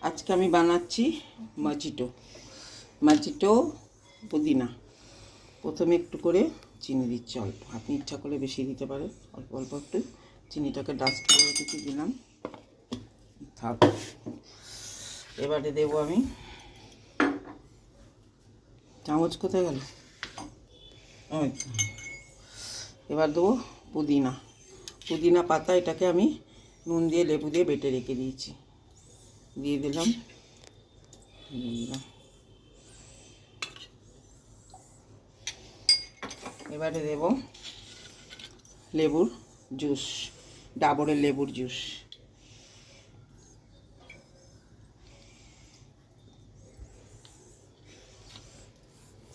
আজকে আমি বানাচ্ছি মাজিটো পুদিনা। প্রথমে একটু করে চিনি দিচ্ছি, অল্প, আপনি ইচ্ছা করে বেশি দিতে পারেন, অল্প অল্প একটু চিনিটাকে ডাস্ট করে রেখেছি, দিলাম, থাক। এবারে দেবো আমি, চামচ কোথায় গেল, এবার দেবো পুদিনা পাতা। এটাকে আমি নুন দিয়ে লেবু দিয়ে বেটে রেখে দিয়েছি, দিয়ে দিলাম। এবারে দেব লেবুর জুস, ডাবরের লেবুর জুস।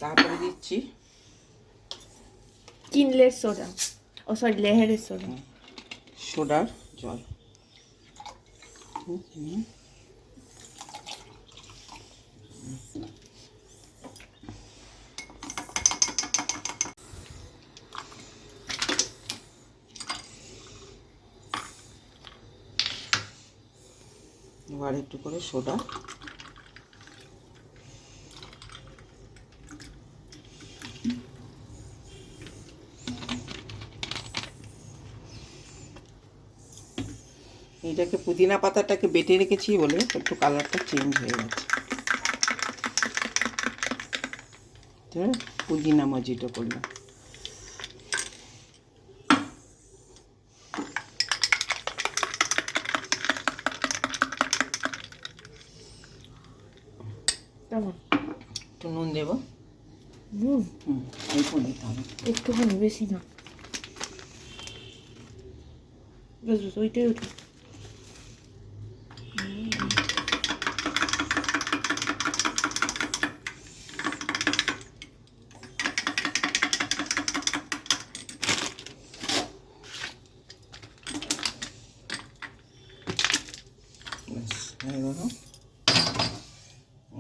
তারপরে দিচ্ছি কিনলের সোডা, লেহেরের সোডা, সোডার জল। এবার একটু করে সোডা, এইটাকে পুদিনা পাতাটাকে বেটে রেখেছি বলে একটু কালারটা চেঞ্জ হয়ে গেছে। পুদিনা মজিটো করলাম। একটু নুন দেবো, অল্প দিতে হবে, একটুখানি, বেশি না, ওইটাই ওটা।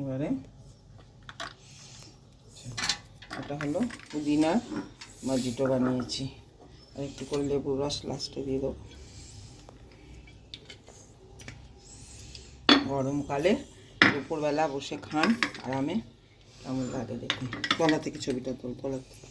এবারে এটা হলো পুদিনার মজিটো বানিয়েছি। আর একটু করে লেবুর রস লাস্টে দিয়ে দেবো। গরমকালে দুপুরবেলা বসে খান আরামে, কেমন লাগে দেখুন। তলা থেকে ছবিটা তোল, তলা থেকে।